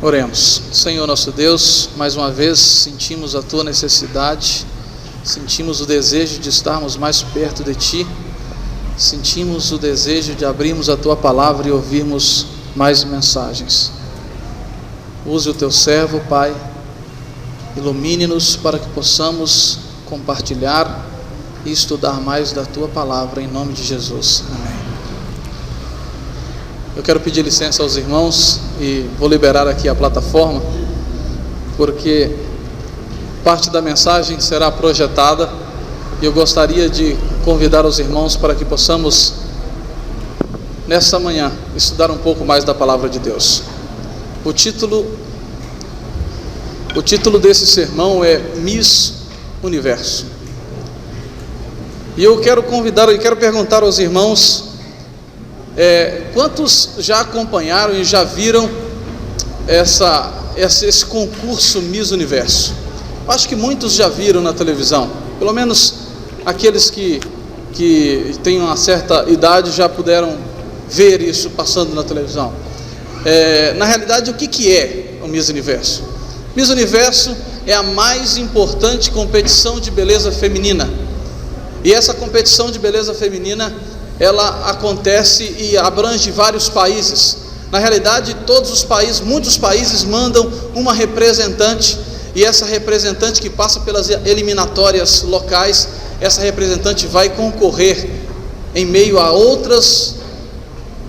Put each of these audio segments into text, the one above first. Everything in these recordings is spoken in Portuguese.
Oremos. Senhor nosso Deus, mais uma vez sentimos a Tua necessidade, sentimos o desejo de estarmos mais perto de Ti, sentimos o desejo de abrirmos a Tua palavra e ouvirmos mais mensagens. Use o Teu servo, Pai, ilumine-nos para que possamos compartilhar e estudar mais da Tua palavra, em nome de Jesus. Amém. Eu quero pedir licença aos irmãos e vou liberar aqui a plataforma, porque parte da mensagem será projetada e eu gostaria de convidar os irmãos para que possamos, nesta manhã, estudar um pouco mais da palavra de Deus. O título desse sermão é Miss Universo. E eu quero perguntar aos irmãos, quantos já acompanharam e já viram esse concurso Miss Universo? Acho que muitos já viram na televisão, pelo menos aqueles que têm uma certa idade já puderam ver isso passando na televisão. Na realidade, o que é o Miss Universo? Miss Universo é a mais importante competição de beleza feminina, e essa competição de beleza feminina ela acontece e abrange vários países. Na realidade, muitos países mandam uma representante, e essa representante que passa pelas eliminatórias locais, essa representante vai concorrer em meio a outras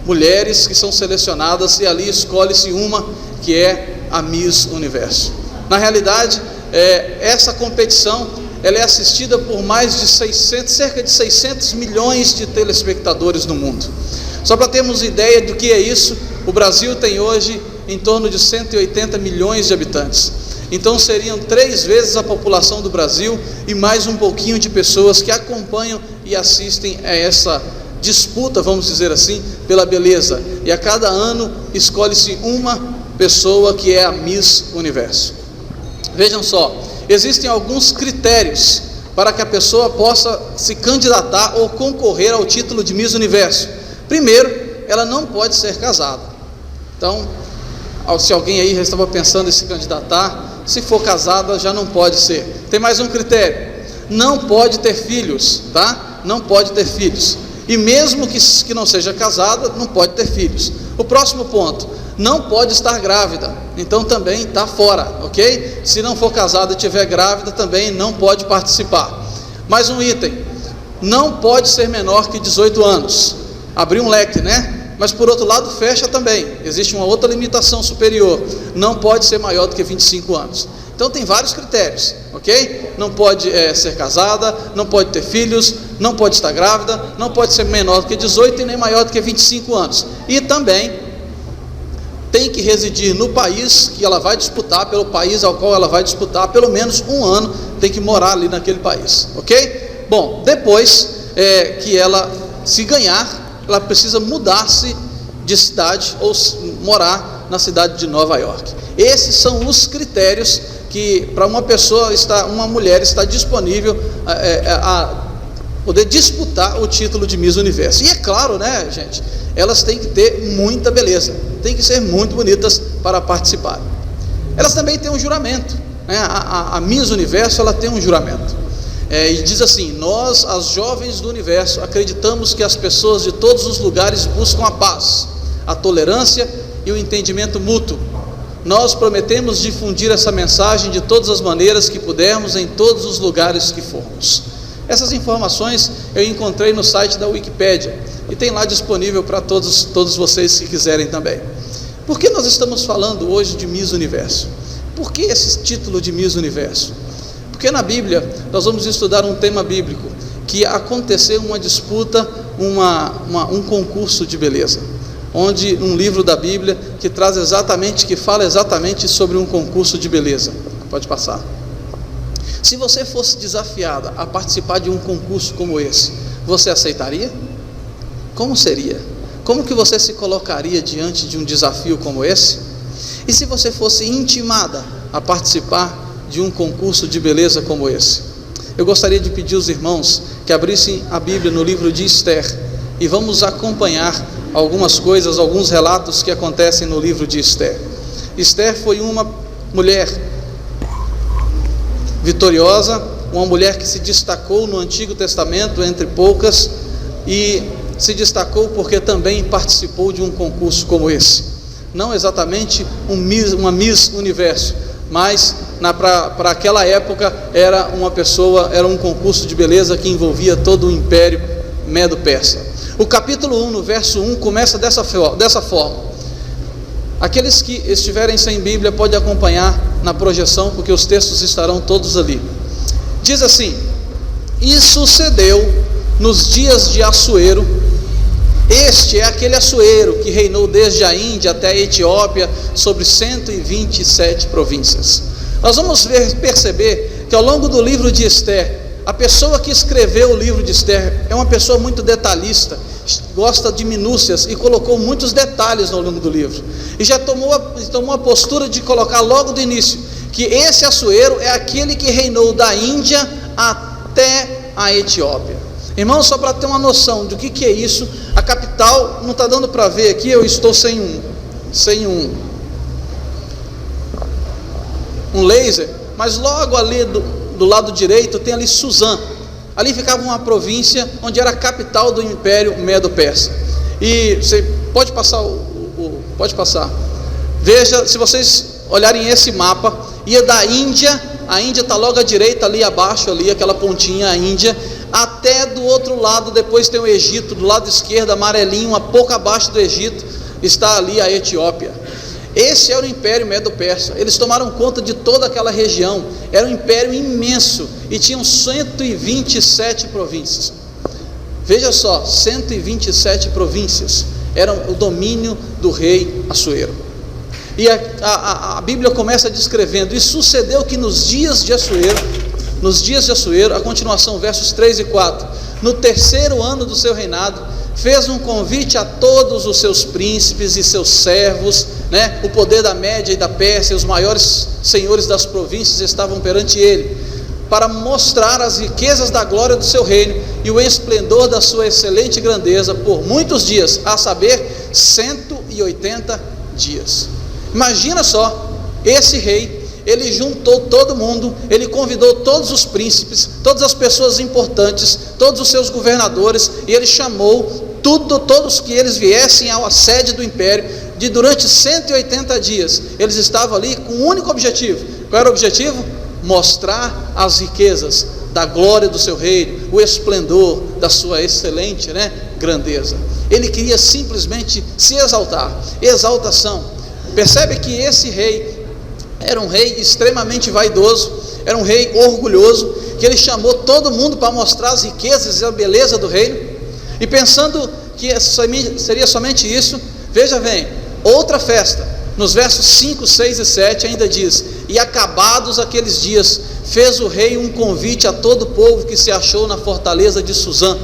mulheres que são selecionadas, e ali escolhe-se uma que é a Miss Universo. Na realidade, essa competição ela é assistida por cerca de 600 milhões de telespectadores no mundo. Só para termos ideia do que é isso, o Brasil tem hoje em torno de 180 milhões de habitantes. Então seriam 3 vezes a população do Brasil e mais um pouquinho de pessoas que acompanham e assistem a essa disputa, vamos dizer assim, pela beleza. E a cada ano escolhe-se uma pessoa que é a Miss Universo. Vejam só, existem alguns critérios para que a pessoa possa se candidatar ou concorrer ao título de Miss Universo. Primeiro, ela não pode ser casada. Então, se alguém aí já estava pensando em se candidatar, se for casada já não pode ser. Tem mais um critério: não pode ter filhos, tá? Não pode ter filhos. E mesmo que não seja casada, não pode ter filhos. O próximo ponto: não pode estar grávida, então também está fora, ok? Se não for casada e estiver grávida, também não pode participar. Mais um item: não pode ser menor que 18 anos. Abriu um leque, né? Mas por outro lado fecha também, existe uma outra limitação superior: não pode ser maior do que 25 anos. Então tem vários critérios, ok? Não pode ser casada, não pode ter filhos, não pode estar grávida, não pode ser menor do que 18 e nem maior do que 25 anos. E também tem que residir no país que ela vai disputar, pelo país ao qual ela vai disputar, pelo menos um ano, tem que morar ali naquele país, ok? Bom, depois que ela se ganhar, ela precisa mudar-se de cidade ou morar na cidade de Nova York. Esses são os critérios que para uma mulher está disponível a poder disputar o título de Miss Universo. E é claro, né, gente, elas têm que ter muita beleza, têm que ser muito bonitas para participar. Elas também têm um juramento, né? A Miss Universo ela tem um juramento, e diz assim: nós, as jovens do universo, acreditamos que as pessoas de todos os lugares buscam a paz, a tolerância e o entendimento mútuo. Nós prometemos difundir essa mensagem de todas as maneiras que pudermos, em todos os lugares que formos. Essas informações eu encontrei no site da Wikipédia e tem lá disponível para todos vocês que quiserem também. Por que nós estamos falando hoje de Miss Universo? Por que esse título de Miss Universo? Porque na Bíblia nós vamos estudar um tema bíblico, que aconteceu uma disputa, um concurso de beleza, onde um livro da Bíblia que fala exatamente sobre um concurso de beleza. Pode passar. Se você fosse desafiada a participar de um concurso como esse, você aceitaria? Como seria? Como que você se colocaria diante de um desafio como esse? E se você fosse intimada a participar de um concurso de beleza como esse? Eu gostaria de pedir aos irmãos que abrissem a Bíblia no livro de Esther, e vamos acompanhar algumas coisas, alguns relatos que acontecem no livro de Esther. Esther foi uma mulher vitoriosa, uma mulher que se destacou no Antigo Testamento entre poucas, e se destacou porque também participou de um concurso como esse. Não exatamente uma Miss Universo, mas para aquela época era um concurso de beleza que envolvia todo o Império Medo-Persa. O capítulo 1, no verso 1, começa dessa forma. Aqueles que estiverem sem Bíblia podem acompanhar na projeção, porque os textos estarão todos ali. Diz assim: e sucedeu nos dias de Assuero. Este é aquele Assuero que reinou desde a Índia até a Etiópia sobre 127 províncias. Nós vamos perceber que ao longo do livro de Esther, a pessoa que escreveu o livro de Esther é uma pessoa muito detalhista, gosta de minúcias e colocou muitos detalhes ao longo do livro. E já tomou a postura de colocar logo do início que esse Assuero é aquele que reinou da Índia até a Etiópia. Irmãos, só para ter uma noção do que é isso, a capital, não está dando para ver aqui, eu estou sem um laser, mas logo ali do lado direito tem ali Suzã. Ali ficava uma província onde era a capital do Império Medo-Persa. E você pode passar pode passar. Veja, se vocês olharem esse mapa, ia da Índia, a Índia está logo à direita ali abaixo, ali aquela pontinha, a Índia, até do outro lado, depois tem o Egito, do lado esquerdo, amarelinho, um pouco abaixo do Egito, está ali a Etiópia. Esse era o Império Medo-Persa. Eles tomaram conta de toda aquela região. Era um império imenso e tinham 127 províncias. Veja só, 127 províncias eram o domínio do rei Assuero. E a Bíblia começa descrevendo: e sucedeu que nos dias de Assuero, a continuação, versos 3 e 4, no terceiro ano do seu reinado, fez um convite a todos os seus príncipes e seus servos, o poder da Média e da Pérsia, os maiores senhores das províncias estavam perante ele, para mostrar as riquezas da glória do seu reino e o esplendor da sua excelente grandeza por muitos dias, a saber, 180 dias. Imagina só, esse rei, ele juntou todo mundo, ele convidou todos os príncipes, todas as pessoas importantes, todos os seus governadores, e ele chamou todos que eles viessem à sede do império, de durante 180 dias, eles estavam ali com um único objetivo. Qual era o objetivo? Mostrar as riquezas da glória do seu reino, o esplendor da sua excelente grandeza. Ele queria simplesmente se exaltar, exaltação. Percebe que esse rei era um rei extremamente vaidoso, era um rei orgulhoso, que ele chamou todo mundo para mostrar as riquezas e a beleza do reino, e pensando que seria somente isso, veja bem, outra festa, nos versos 5, 6 e 7 ainda diz: e acabados aqueles dias, fez o rei um convite a todo o povo que se achou na fortaleza de Suzã,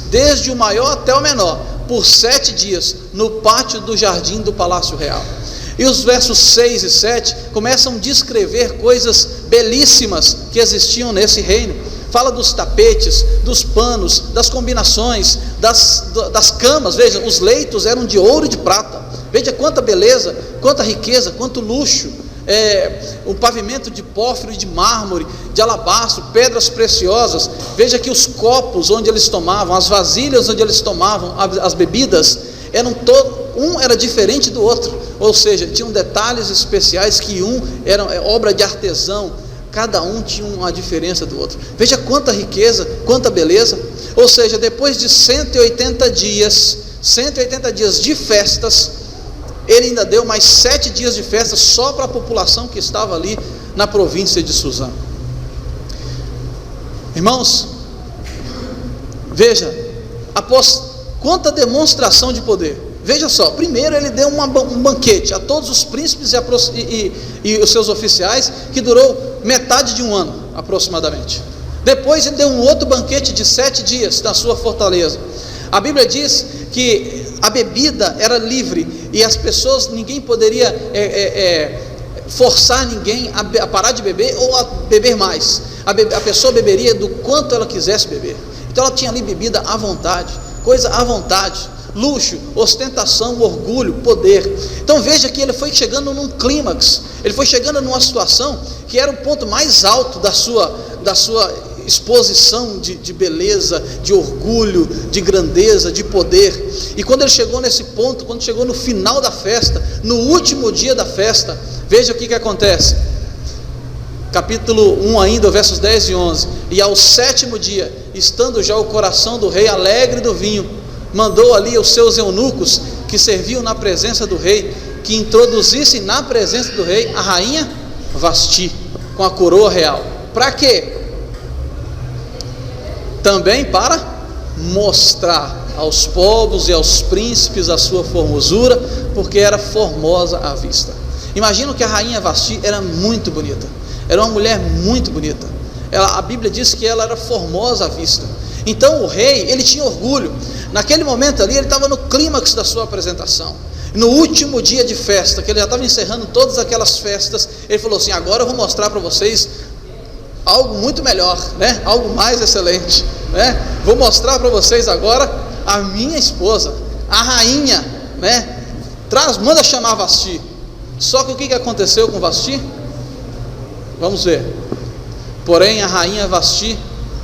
desde o maior até o menor, por 7 dias, no pátio do jardim do Palácio Real. E os versos 6 e 7 começam a descrever coisas belíssimas que existiam nesse reino. Fala dos tapetes, dos panos, das combinações, das camas. Veja, os leitos eram de ouro e de prata. Veja quanta beleza, quanta riqueza, quanto luxo. O pavimento de pórfiro e de mármore, de alabastro, pedras preciosas. Veja que os copos onde eles tomavam, as vasilhas onde eles tomavam as bebidas, um era diferente do outro, ou seja, tinham detalhes especiais que um era obra de artesão, cada um tinha uma diferença do outro. Veja quanta riqueza, quanta beleza. Ou seja, depois de 180 dias de festas, ele ainda deu mais 7 dias de festa só para a população que estava ali na província de Suzã. Irmãos, veja, após quanta demonstração de poder. Veja só, primeiro ele deu um banquete a todos os príncipes e os seus oficiais, que durou metade de um ano aproximadamente. Depois ele deu um outro banquete de 7 dias na sua fortaleza. A Bíblia diz que a bebida era livre e as pessoas, ninguém poderia forçar ninguém a parar de beber ou a beber mais. A pessoa beberia do quanto ela quisesse beber. Então ela tinha ali bebida à vontade, coisa à vontade. luxo, ostentação, orgulho, poder. Então veja que ele foi chegando num clímax, ele foi chegando numa situação que era o ponto mais alto da sua exposição de beleza, de orgulho, de grandeza, de poder. E quando ele chegou nesse ponto, quando chegou no final da festa, no último dia da festa, veja o que acontece. Capítulo 1 ainda, versos 10 e 11. E ao 7º dia, estando já o coração do rei alegre do vinho, mandou ali os seus eunucos, que serviam na presença do rei, que introduzissem na presença do rei a rainha Vasti, com a coroa real. Para quê? Também para mostrar aos povos e aos príncipes a sua formosura, porque era formosa à vista. Imagino que a rainha Vasti era muito bonita, era uma mulher muito bonita. A Bíblia diz que ela era formosa à vista. Então o rei, ele tinha orgulho. Naquele momento ali, ele estava no clímax da sua apresentação. No último dia de festa, que ele já estava encerrando todas aquelas festas, ele falou assim: agora eu vou mostrar para vocês algo muito melhor, né? Algo mais excelente, né? Vou mostrar para vocês agora a minha esposa, a rainha, né? Manda chamar Vasti. Só que o que aconteceu com Vasti? Vamos ver. Porém a rainha Vasti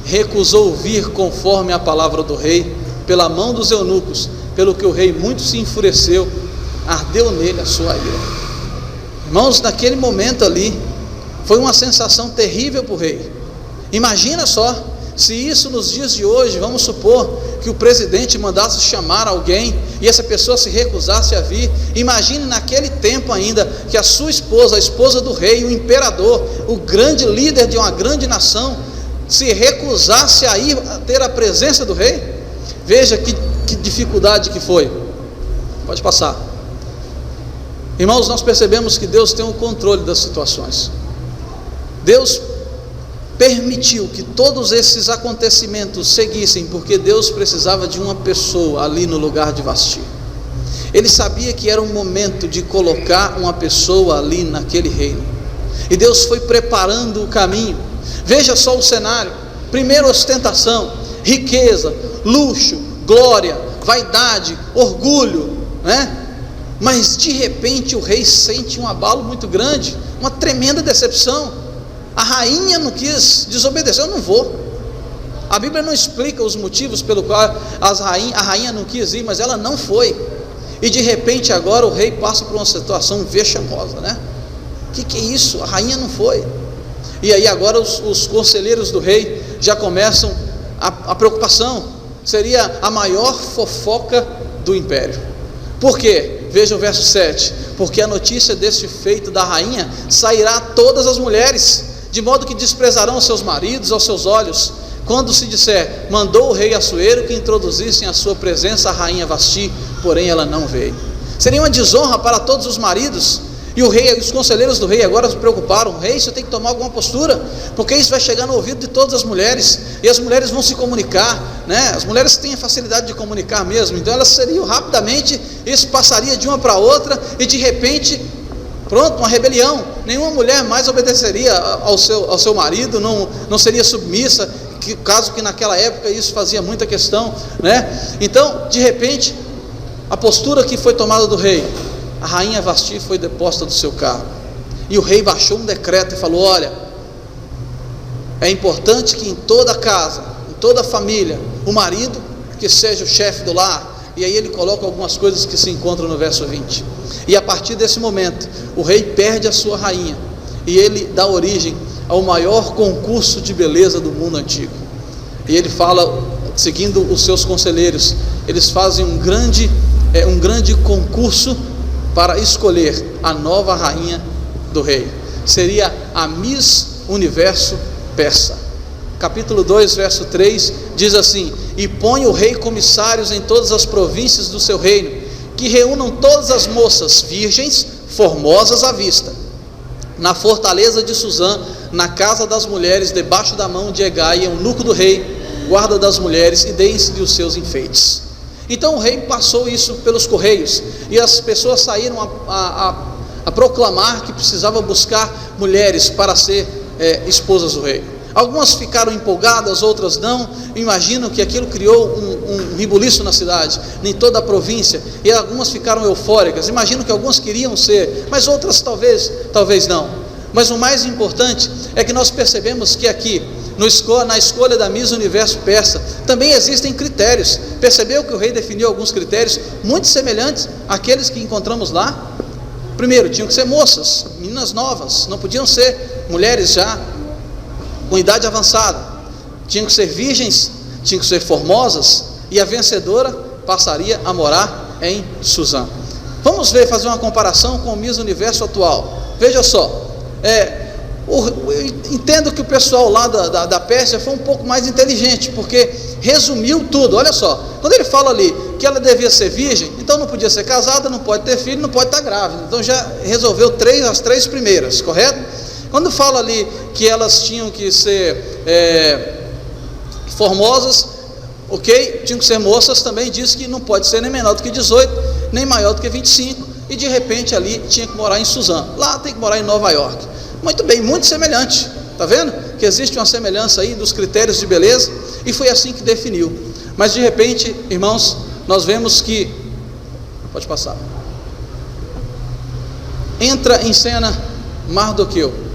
recusou vir conforme a palavra do rei, pela mão dos eunucos, pelo que o rei muito se enfureceu, ardeu nele a sua ira. Irmãos, naquele momento ali, foi uma sensação terrível para o rei. Imagina só, se isso nos dias de hoje, vamos supor que o presidente mandasse chamar alguém e essa pessoa se recusasse a vir. Imagine naquele tempo ainda que a sua esposa, a esposa do rei, o imperador, o grande líder de uma grande nação, se recusasse a ir a ter a presença do rei. Veja que dificuldade que foi. Pode passar. Irmãos, nós percebemos que Deus tem o controle das situações. Deus permitiu que todos esses acontecimentos seguissem, porque Deus precisava de uma pessoa ali no lugar de Vasti. Ele sabia que era um momento de colocar uma pessoa ali naquele reino, e Deus foi preparando o caminho. Veja só o cenário: primeiro ostentação, riqueza, luxo, glória, vaidade, orgulho, né? Mas de repente o rei sente um abalo muito grande, uma tremenda decepção. A rainha não quis desobedecer. Eu não vou. A Bíblia não explica os motivos pelo qual a rainha não quis ir, mas ela não foi. E de repente agora o rei passa por uma situação vexamosa, né? O que é isso? A rainha não foi. E aí agora os conselheiros do rei já começam a preocupação. Seria a maior fofoca do império. Por quê? Veja o verso 7. Porque a notícia deste feito da rainha sairá a todas as mulheres, de modo que desprezarão seus maridos aos seus olhos, quando se disser: mandou o rei Assuero que introduzissem a sua presença a rainha Vasti, porém ela não veio. Seria uma desonra para todos os maridos. E o rei, os conselheiros do rei agora se preocuparam: rei, você tem que tomar alguma postura, porque isso vai chegar no ouvido de todas as mulheres, e as mulheres vão se comunicar, né? As mulheres têm a facilidade de comunicar mesmo, então elas seriam rapidamente, isso passaria de uma para outra, e de repente, pronto, uma rebelião. Nenhuma mulher mais obedeceria ao seu marido, não seria submissa, caso que naquela época isso fazia muita questão, né? Então, de repente, a postura que foi tomada do rei: a rainha Vasti foi deposta do seu cargo. E o rei baixou um decreto e falou: olha, é importante que em toda casa, em toda família, o marido que seja o chefe do lar. E aí ele coloca algumas coisas que se encontram no verso 20. E a partir desse momento, o rei perde a sua rainha, e ele dá origem ao maior concurso de beleza do mundo antigo. E ele fala, seguindo os seus conselheiros, eles fazem um grande concurso para escolher a nova rainha do rei. Seria a Miss Universo Persa. Capítulo 2, verso 3, diz assim: e põe o rei comissários em todas as províncias do seu reino, que reúnam todas as moças virgens, formosas à vista, na fortaleza de Suzã, na casa das mulheres, debaixo da mão de Hegai, eunuco do rei, guarda das mulheres, e deem-se-lhe os seus enfeites. Então o rei passou isso pelos correios, e as pessoas saíram a proclamar que precisava buscar mulheres para ser esposas do rei. Algumas ficaram empolgadas, outras não. Imagino que aquilo criou um rebuliço na cidade, em toda a província, e algumas ficaram eufóricas. Imagino que algumas queriam ser, mas outras talvez não. Mas o mais importante é que nós percebemos que aqui, na escolha da Miss Universo Persa, também existem critérios. Percebeu que o rei definiu alguns critérios muito semelhantes àqueles que encontramos lá? Primeiro, tinham que ser moças, meninas novas, não podiam ser mulheres já com idade avançada, tinham que ser virgens, tinham que ser formosas, e a vencedora passaria a morar em Suzã. Vamos fazer uma comparação com o Miss Universo atual. Veja só, entendo que o pessoal lá da Pérsia foi um pouco mais inteligente, porque resumiu tudo. Olha só, quando ele fala ali que ela devia ser virgem, então não podia ser casada, não pode ter filho, não pode estar grávida, então já resolveu as três primeiras, correto? Quando fala ali que elas tinham que ser formosas, ok, tinham que ser moças, também diz que não pode ser nem menor do que 18, nem maior do que 25, e de repente ali tinha que morar em Suzã, lá tem que morar em Nova York. Muito bem, muito semelhante, está vendo? Que existe uma semelhança aí dos critérios de beleza, e foi assim que definiu. Mas de repente, irmãos, nós vemos que, pode passar, entra em cena Mardoqueu,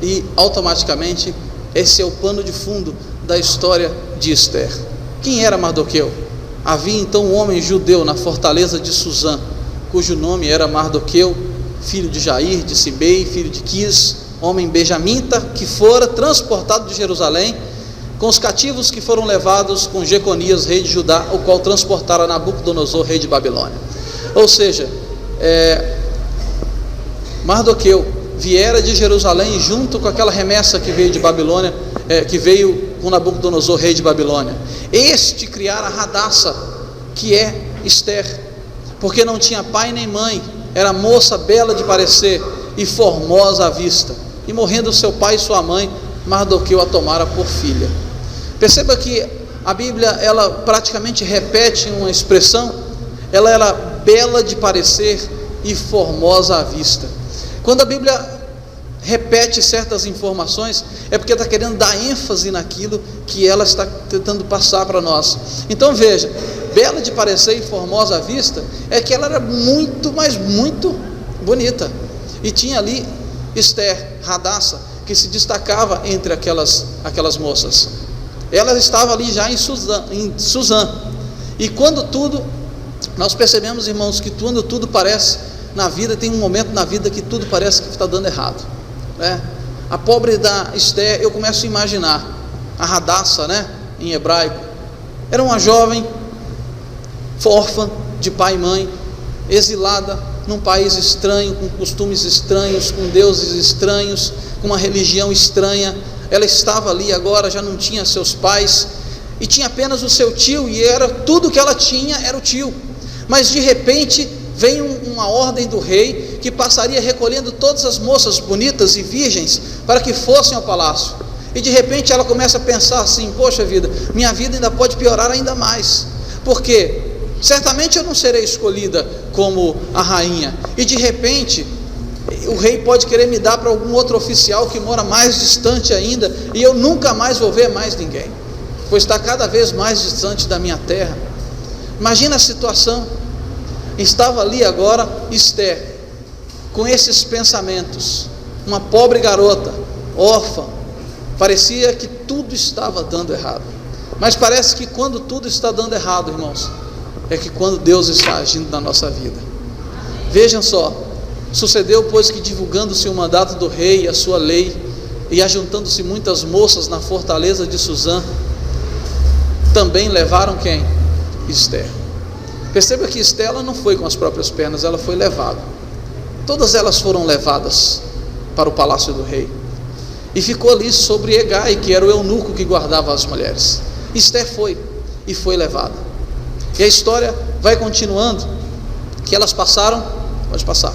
e automaticamente esse é o pano de fundo da história de Esther. Quem era Mardoqueu? Havia então um homem judeu na fortaleza de Suzã, cujo nome era Mardoqueu, filho de Jair, de Sibei, filho de Quis, homem benjamita, que fora transportado de Jerusalém com os cativos que foram levados com Jeconias, rei de Judá, o qual transportara Nabucodonosor, rei de Babilônia. Ou seja, Mardoqueu viera de Jerusalém junto com aquela remessa que veio de Babilônia, que veio com Nabucodonosor, rei de Babilônia. Este criara Radassa, que é Esther, porque não tinha pai nem mãe, era moça bela de parecer e formosa à vista, e morrendo seu pai e sua mãe, Mardoqueu a tomara por filha. Perceba que a Bíblia, ela praticamente repete uma expressão, ela era bela de parecer e formosa à vista. Quando a Bíblia repete certas informações, é porque está querendo dar ênfase naquilo que ela está tentando passar para nós. Então veja, bela de parecer e formosa à vista, é que ela era muito, mas muito bonita, e tinha ali Esther, Radassa, que se destacava entre aquelas moças. Ela estava ali já em Suzã, e quando tudo, nós percebemos, irmãos, que quando tudo parece na vida, tem um momento na vida que tudo parece que está dando errado, né? A pobre da Esther, eu começo a imaginar, a Radassa, né, em hebraico, era uma jovem órfã de pai e mãe, exilada num país estranho, com costumes estranhos, com deuses estranhos, com uma religião estranha. Ela estava ali agora, já não tinha seus pais, e tinha apenas o seu tio, e era tudo que ela tinha, era o tio. Mas de repente vem uma ordem do rei, que passaria recolhendo todas as moças bonitas e virgens, para que fossem ao palácio. E de repente ela começa a pensar assim: poxa vida, minha vida ainda pode piorar ainda mais, porque certamente eu não serei escolhida como a rainha, e de repente o rei pode querer me dar para algum outro oficial que mora mais distante ainda, e eu nunca mais vou ver mais ninguém, pois está cada vez mais distante da minha terra. Imagina a situação. Estava ali agora Esther, com esses pensamentos, uma pobre garota, órfã. Parecia que tudo estava dando errado, mas parece que quando tudo está dando errado, irmãos, é que quando Deus está agindo na nossa vida. Vejam só, sucedeu pois que, divulgando-se o mandato do rei e a sua lei, e ajuntando-se muitas moças na fortaleza de Suzã, também levaram quem? Esther. Perceba que Esther, ela não foi com as próprias pernas, ela foi levada. Todas elas foram levadas para o palácio do rei, e ficou ali sobre Hegai, que era o eunuco que guardava as mulheres. Esther foi levada, e a história vai continuando, que elas passaram, pode passar,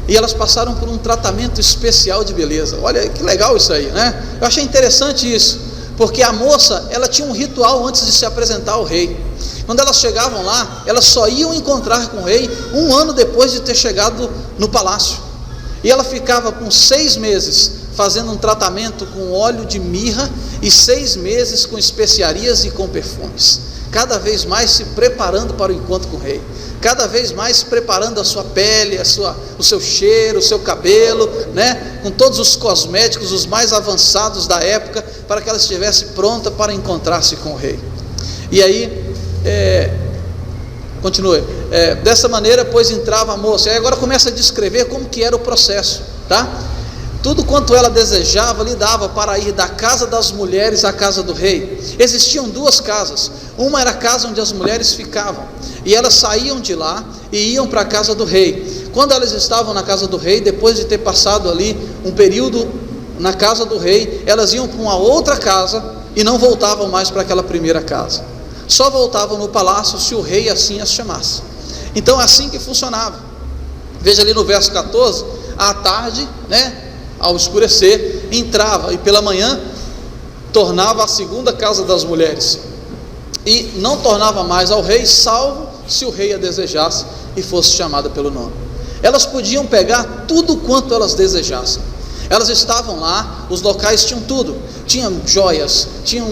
e elas passaram por um tratamento especial de beleza. Olha que legal isso aí, né? Eu achei interessante isso, porque a moça, ela tinha um ritual antes de se apresentar ao rei. Quando elas chegavam lá, elas só iam encontrar com o rei 1 ano depois de ter chegado no palácio, e ela ficava com 6 meses fazendo um tratamento com óleo de mirra e 6 meses com especiarias e com perfumes, cada vez mais se preparando para o encontro com o rei, cada vez mais preparando a sua pele, o seu cheiro, o seu cabelo, né? Com todos os cosméticos, os mais avançados da época, para que ela estivesse pronta para encontrar-se com o rei. E aí, continue, dessa maneira, pois entrava a moça, e agora começa a descrever como que era o processo, tá? Tudo quanto ela desejava, lhe dava para ir da casa das mulheres à casa do rei. Existiam 2 casas, uma era a casa onde as mulheres ficavam, e elas saíam de lá e iam para a casa do rei. Quando elas estavam na casa do rei, depois de ter passado ali um período na casa do rei, elas iam para uma outra casa e não voltavam mais para aquela primeira casa, só voltavam no palácio se o rei assim as chamasse. Então é assim que funcionava. Veja ali no verso 14, à tarde, né, ao escurecer, entrava, e pela manhã tornava a segunda casa das mulheres, e não tornava mais ao rei, salvo se o rei a desejasse e fosse chamada pelo nome. Elas podiam pegar tudo quanto elas desejassem. Elas estavam lá, os locais tinham tudo, tinham joias, tinham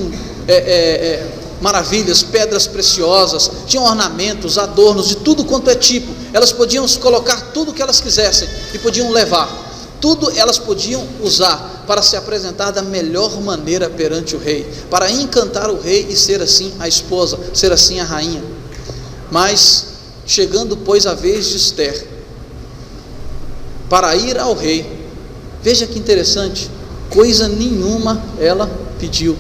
maravilhas, pedras preciosas, tinham ornamentos, adornos de tudo quanto é tipo. Elas podiam colocar tudo o que elas quisessem e podiam levar. Tudo elas podiam usar para se apresentar da melhor maneira perante o rei, para encantar o rei e ser assim a esposa, ser assim a rainha. Mas chegando, pois, a vez de Ester para ir ao rei, veja que interessante, coisa nenhuma ela pediu,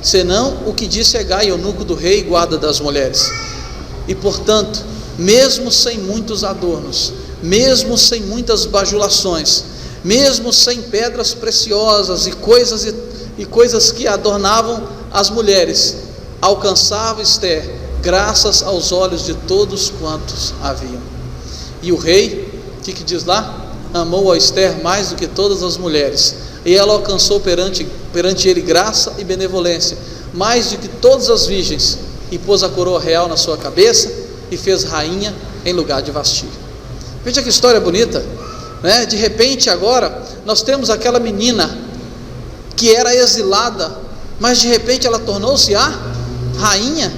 senão o que disse Hegai, eunuco do rei, guarda das mulheres. E portanto, mesmo sem muitos adornos, mesmo sem muitas bajulações, mesmo sem pedras preciosas e coisas que adornavam as mulheres, alcançava Ester graças aos olhos de todos quantos haviam. E o rei, o que diz lá? Amou a Ester mais do que todas as mulheres, e ela alcançou perante ele graça e benevolência, mais do que todas as virgens, e pôs a coroa real na sua cabeça, e fez rainha em lugar de Vasti. Veja que história bonita, né? De repente agora nós temos aquela menina que era exilada, mas de repente ela tornou-se a rainha.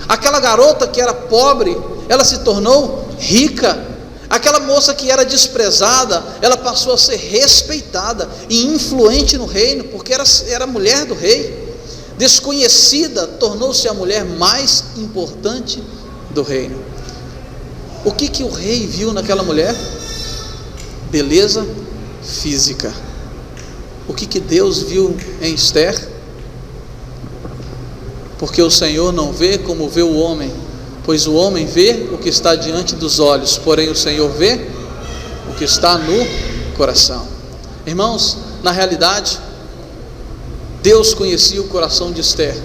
Aquela garota que era pobre, ela se tornou rica. Aquela moça que era desprezada, ela passou a ser respeitada e influente no reino, porque era mulher do rei. Desconhecida, tornou-se a mulher mais importante do reino. O que o rei viu naquela mulher? Beleza física. O que Deus viu em Ester? Porque o Senhor não vê como vê o homem, pois o homem vê o que está diante dos olhos, porém o Senhor vê o que está no coração. Irmãos, na realidade, Deus conhecia o coração de Ester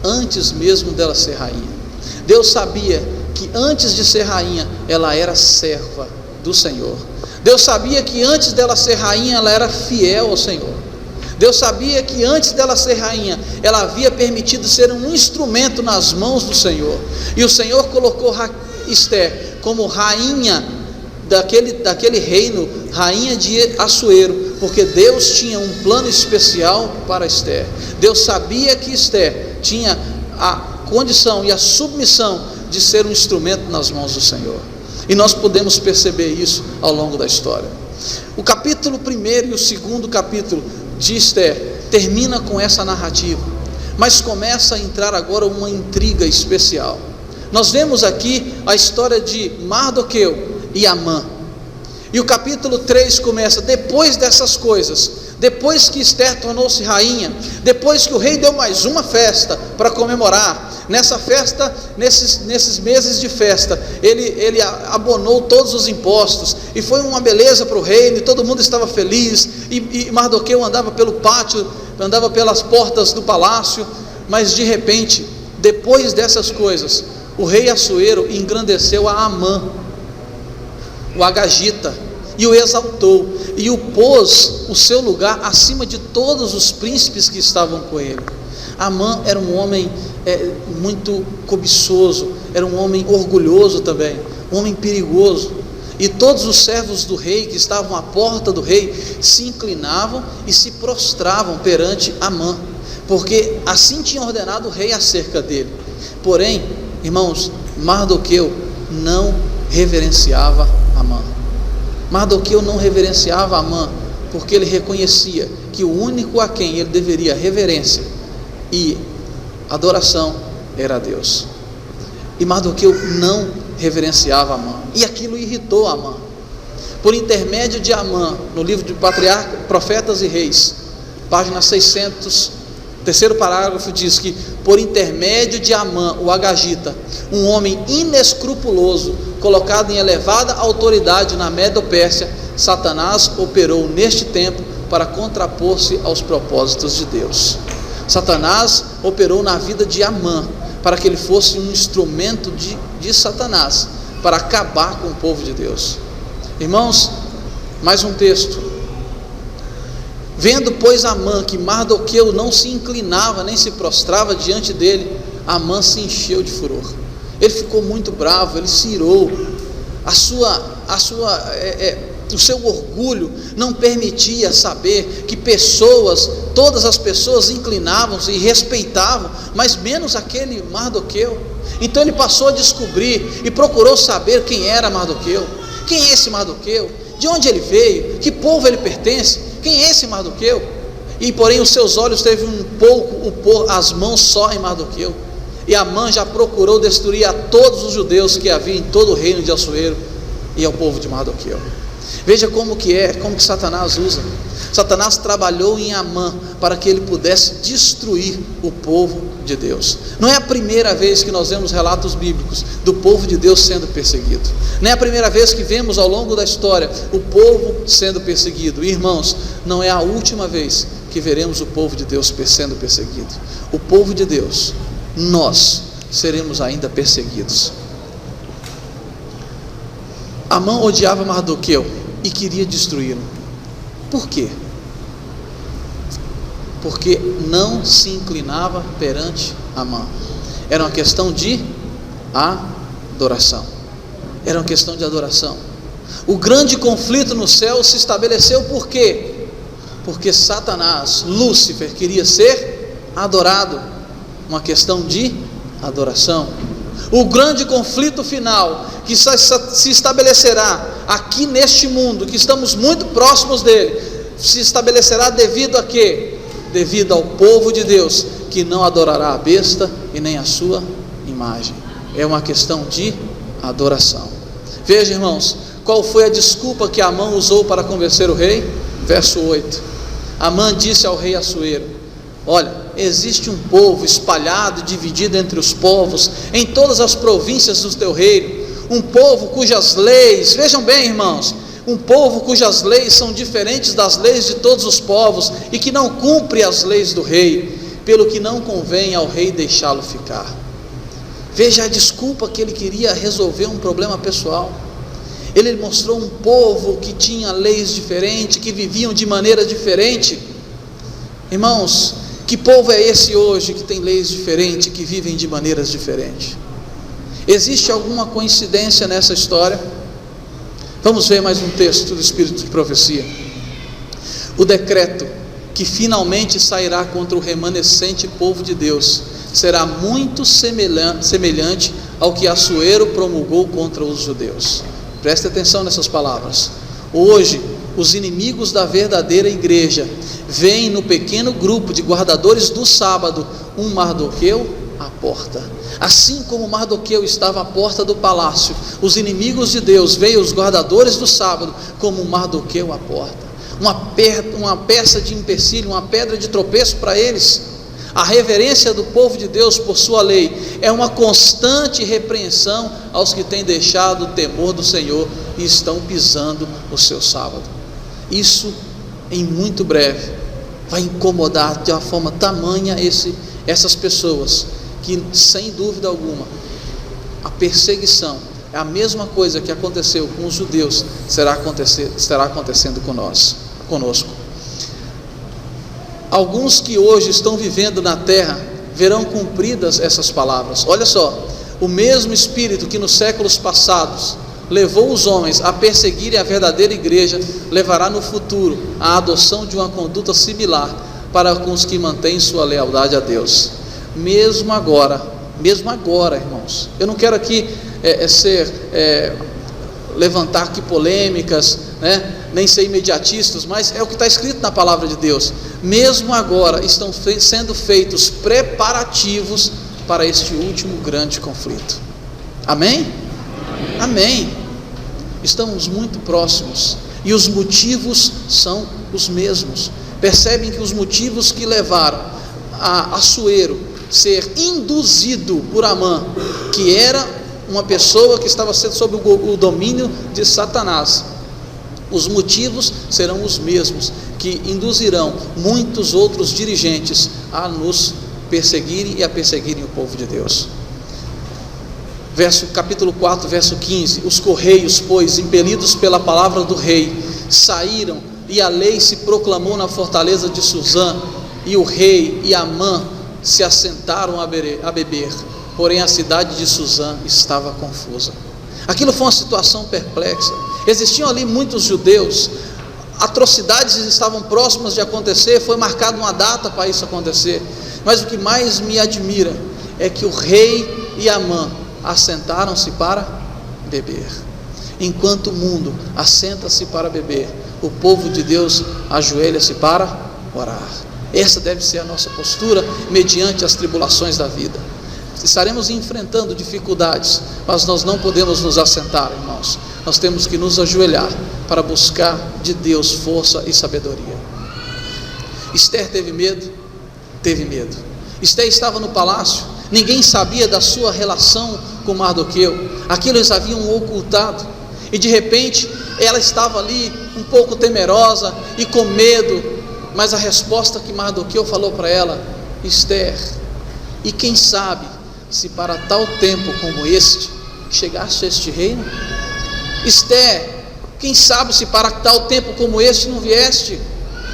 antes mesmo dela ser rainha. Deus sabia que antes de ser rainha, ela era serva do Senhor. Deus sabia que antes dela ser rainha, ela era fiel ao Senhor. Deus sabia que antes dela ser rainha, ela havia permitido ser um instrumento nas mãos do Senhor. E o Senhor colocou Ester como rainha daquele reino, rainha de Assuero, porque Deus tinha um plano especial para Ester. Deus sabia que Ester tinha a condição e a submissão de ser um instrumento nas mãos do Senhor. E nós podemos perceber isso ao longo da história. O capítulo 1 e o 2º capítulo de Ester termina com essa narrativa, mas começa a entrar agora uma intriga especial. Nós vemos aqui a história de Mardoqueu e Amã, e o capítulo 3 começa depois dessas coisas, depois que Ester tornou-se rainha, depois que o rei deu mais uma festa para comemorar. Nessa festa, nesses meses de festa, ele abonou todos os impostos, e foi uma beleza para o reino, e todo mundo estava feliz, e Mardoqueu andava pelo pátio, andava pelas portas do palácio. Mas de repente, depois dessas coisas, o rei Assuero engrandeceu a Amã, o agagita, e o exaltou, e o pôs o seu lugar acima de todos os príncipes que estavam com ele. Amã era um homem muito cobiçoso, era um homem orgulhoso também, um homem perigoso. E todos os servos do rei que estavam à porta do rei se inclinavam e se prostravam perante Amã, porque assim tinha ordenado o rei acerca dele. Porém, irmãos, Mardoqueu não reverenciava Amã. Mardoqueu não reverenciava Amã, porque ele reconhecia que o único a quem ele deveria reverência e adoração era Deus. E Mardoqueu não reverenciava Amã, e aquilo irritou Amã. Por intermédio de Amã, no livro de Patriarcas, Profetas e Reis, página 600, terceiro parágrafo, diz que por intermédio de Amã, o Agagita, um homem inescrupuloso, colocado em elevada autoridade na Medo-Pérsia, Satanás operou neste tempo para contrapor-se aos propósitos de Deus. Satanás operou na vida de Amã, para que ele fosse um instrumento de Satanás, para acabar com o povo de Deus. Irmãos, mais um texto. Vendo, pois, Amã que Mardoqueu não se inclinava nem se prostrava diante dele, Amã se encheu de furor. Ele ficou muito bravo, ele se irou. O seu orgulho não permitia saber que todas as pessoas inclinavam-se e respeitavam, mas menos aquele Mardoqueu. Então ele passou a descobrir e procurou saber quem era Mardoqueu. Quem é esse Mardoqueu? De onde ele veio? Que povo ele pertence? Quem é esse Mardoqueu? E porém os seus olhos teve um pouco o pôr as mãos só em Mardoqueu. E Amã já procurou destruir a todos os judeus que havia em todo o reino de Assuero e ao povo de Mardoqueu. Veja como que Satanás usa. Satanás trabalhou em Amã para que ele pudesse destruir o povo de Deus. Não é a primeira vez que nós vemos relatos bíblicos do povo de Deus sendo perseguido. Não é a primeira vez que vemos ao longo da história o povo sendo perseguido. E, irmãos, não é a última vez que veremos o povo de Deus sendo perseguido. O povo de Deus, nós seremos ainda perseguidos. Amã odiava Mardoqueu e queria destruí-lo. Por quê? Porque não se inclinava perante Amã. Era uma questão de adoração. Era uma questão de adoração. O grande conflito no céu se estabeleceu por quê? Porque Satanás, Lúcifer, queria ser adorado. Uma questão de adoração. O grande conflito final que se estabelecerá aqui neste mundo, que estamos muito próximos dele, se estabelecerá devido a quê? Devido ao povo de Deus que não adorará a besta e nem a sua imagem. É uma questão de adoração. Veja, irmãos, qual foi a desculpa que Amã usou para convencer o rei? Verso 8. Amã disse ao rei Assuero: olha, existe um povo espalhado e dividido entre os povos, em todas as províncias do teu reino, um povo cujas leis, vejam bem, irmãos, um povo cujas leis são diferentes das leis de todos os povos, e que não cumpre as leis do rei, pelo que não convém ao rei deixá-lo ficar. Veja a desculpa que ele queria resolver um problema pessoal. Ele mostrou um povo que tinha leis diferentes, que viviam de maneira diferente. Irmãos, que povo é esse hoje que tem leis diferentes, que vivem de maneiras diferentes? Existe alguma coincidência nessa história? Vamos ver mais um texto do Espírito de Profecia. O decreto que finalmente sairá contra o remanescente povo de Deus será muito semelhante ao que Assuero promulgou contra os judeus. Preste atenção nessas palavras. Hoje, os inimigos da verdadeira igreja veem no pequeno grupo de guardadores do sábado um Mardoqueu à porta. Assim como Mardoqueu estava à porta do palácio, os inimigos de Deus veem os guardadores do sábado como um Mardoqueu à porta. Uma peça de empecilho, uma pedra de tropeço para eles. A reverência do povo de Deus por sua lei é uma constante repreensão aos que têm deixado o temor do Senhor e estão pisando o seu sábado. Isso, em muito breve, vai incomodar de uma forma tamanha essas pessoas, que sem dúvida alguma a perseguição é a mesma coisa que aconteceu com os judeus, estará acontecendo conosco. Alguns que hoje estão vivendo na terra verão cumpridas essas palavras. Olha só, o mesmo Espírito que nos séculos passados levou os homens a perseguirem a verdadeira igreja, levará no futuro a adoção de uma conduta similar para com os que mantêm sua lealdade a Deus. Mesmo agora, irmãos, eu não quero aqui levantar aqui polêmicas, né? Nem ser imediatistas, mas é o que está escrito na palavra de Deus. Mesmo agora estão sendo feitos preparativos para este último grande conflito. Amém? Amém. Estamos muito próximos e os motivos são os mesmos. Percebem que os motivos que levaram a Assuero ser induzido por Amã, que era uma pessoa que estava sendo sob o domínio de Satanás, os motivos serão os mesmos que induzirão muitos outros dirigentes a nos perseguirem e a perseguirem o povo de Deus. Capítulo 4, verso 15: os correios, pois, impelidos pela palavra do rei, saíram, e a lei se proclamou na fortaleza de Suzã, e o rei e Amã se assentaram a beber, porém a cidade de Suzã estava confusa. Aquilo foi uma situação perplexa. Existiam ali muitos judeus, atrocidades estavam próximas de acontecer, foi marcada uma data para isso acontecer, mas o que mais me admira é que o rei e Amã assentaram-se para beber. Enquanto o mundo assenta-se para beber, o povo de Deus ajoelha-se para orar. Essa deve ser a nossa postura mediante as tribulações da vida. Estaremos enfrentando dificuldades, mas nós não podemos nos assentar, irmãos. Nós temos que nos ajoelhar para buscar de Deus força e sabedoria. Esther teve medo? Teve medo. Esther estava no palácio, ninguém sabia da sua relação com Mardoqueu, aquilo eles haviam ocultado, e de repente ela estava ali um pouco temerosa e com medo, mas a resposta que Mardoqueu falou para ela: Esther, e quem sabe se para tal tempo como este chegasse a este reino? Esther, quem sabe se para tal tempo como este não vieste?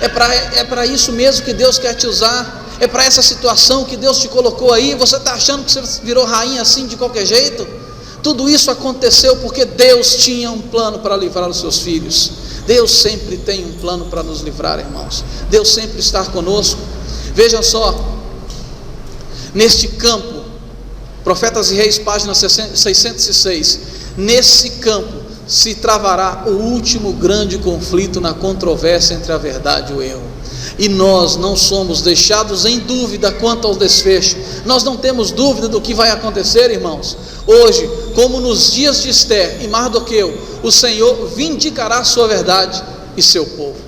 É para isso mesmo que Deus quer te usar. É para essa situação que Deus te colocou aí. Você está achando que você virou rainha assim de qualquer jeito? Tudo isso aconteceu porque Deus tinha um plano para livrar os seus filhos. Deus sempre tem um plano para nos livrar, irmãos. Deus sempre está conosco. Vejam só, neste campo, Profetas e Reis, página 606, nesse campo se travará o último grande conflito na controvérsia entre a verdade e o erro. E nós não somos deixados em dúvida quanto ao desfecho. Nós não temos dúvida do que vai acontecer, irmãos. Hoje, como nos dias de Esther e Mardoqueu, o Senhor vindicará a sua verdade e seu povo.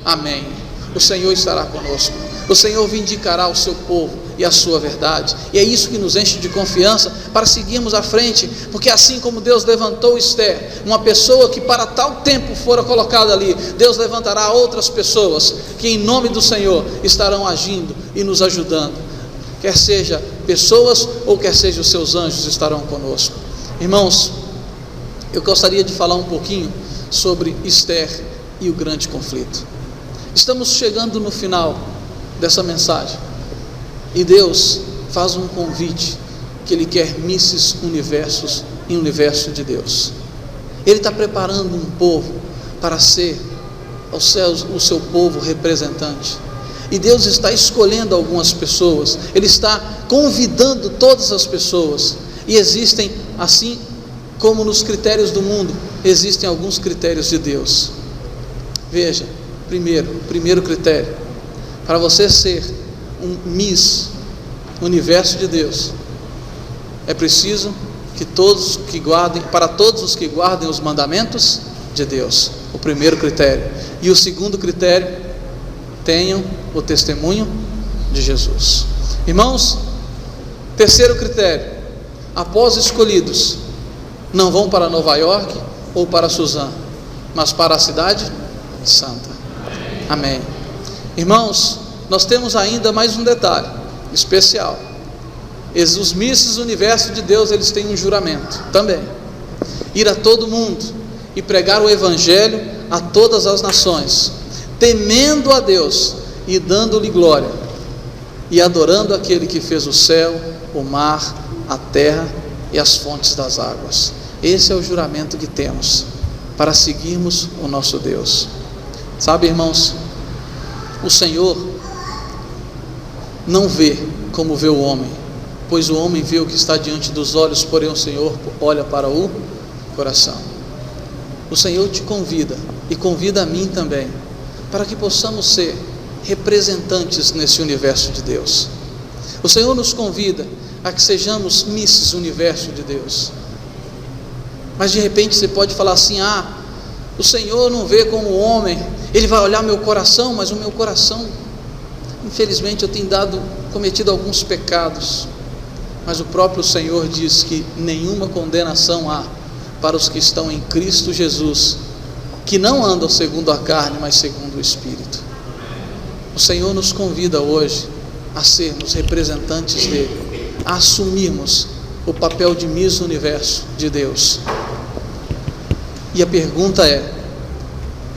Amém. O Senhor estará conosco. O Senhor vindicará o seu povo e a sua verdade, e é isso que nos enche de confiança para seguirmos à frente, porque assim como Deus levantou Esther, uma pessoa que para tal tempo fora colocada ali, Deus levantará outras pessoas que em nome do Senhor estarão agindo e nos ajudando, quer seja pessoas ou quer seja os seus anjos estarão conosco. Irmãos, eu gostaria de falar um pouquinho sobre Esther e o grande conflito. Estamos chegando no final dessa mensagem, e Deus faz um convite, que Ele quer Misses Universos em universo de Deus. Ele está preparando um povo para ser o seu povo representante, e Deus está escolhendo algumas pessoas, Ele está convidando todas as pessoas, e existem, assim como nos critérios do mundo, existem alguns critérios de Deus. Veja, primeiro critério, para você ser um Miss Universo de Deus, é preciso que para todos os que guardem os mandamentos de Deus, o primeiro critério. E o segundo critério, tenham o testemunho de Jesus. Irmãos, terceiro critério, após escolhidos, não vão para Nova York ou para Suzã, mas para a cidade santa. Amém. Irmãos, nós temos ainda mais um detalhe especial. Os Misses Universo de Deus, eles têm um juramento também: ir a todo mundo e pregar o Evangelho a todas as nações, temendo a Deus e dando-lhe glória, e adorando aquele que fez o céu, o mar, a terra e as fontes das águas. Esse é o juramento que temos para seguirmos o nosso Deus. Sabe, irmãos, o Senhor não vê como vê o homem, pois o homem vê o que está diante dos olhos, porém o Senhor olha para o coração. O Senhor te convida e convida a mim também, para que possamos ser representantes nesse universo de Deus. O Senhor nos convida a que sejamos Misses Universo de Deus. Mas de repente você pode falar assim: o Senhor não vê como o homem, Ele vai olhar meu coração, mas o meu coração, infelizmente eu tenho cometido alguns pecados, mas o próprio Senhor diz que nenhuma condenação há para os que estão em Cristo Jesus, que não andam segundo a carne, mas segundo o Espírito. O Senhor nos convida hoje a sermos representantes dele, a assumirmos o papel de Miss Universo de Deus. E a pergunta é: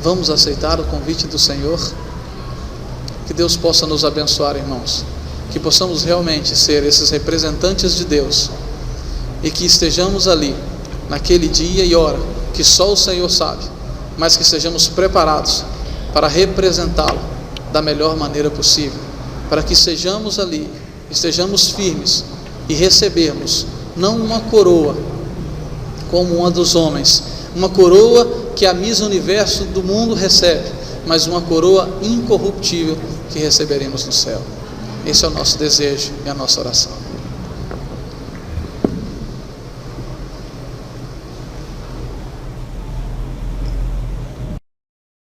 vamos aceitar o convite do Senhor? Que Deus possa nos abençoar, irmãos, que possamos realmente ser esses representantes de Deus, e que estejamos ali naquele dia e hora que só o Senhor sabe, mas que sejamos preparados para representá-lo da melhor maneira possível, para que sejamos ali, estejamos firmes e recebermos não uma coroa como uma dos homens, uma coroa que a Miss Universo do mundo recebe, mas uma coroa incorruptível que receberemos no céu. Esse é o nosso desejo e a nossa oração.